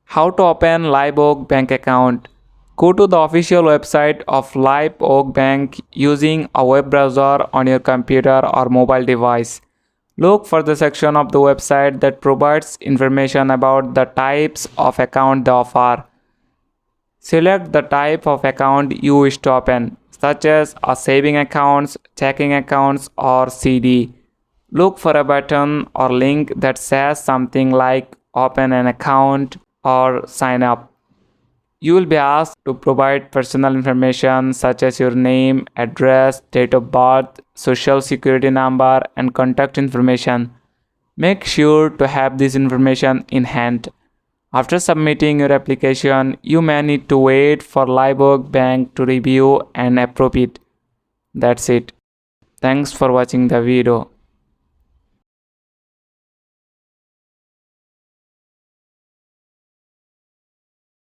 How to open Live Oak Bank account? Go to the official website of Live Oak Bank using a web browser on your computer or mobile device. Look for the section of the website that provides information about the types of account they offer. Select the type of account you wish to open, such as a saving accounts, checking accounts, or CD. Look for a button or link that says something like open an account or sign up. You will be asked to provide personal information such as your name, address, date of birth, social security number, and contact information. Make sure to have this information in hand. After submitting your application, you may need to wait for Live Oak Bank to review and approve it. That's it. Thanks for watching the video.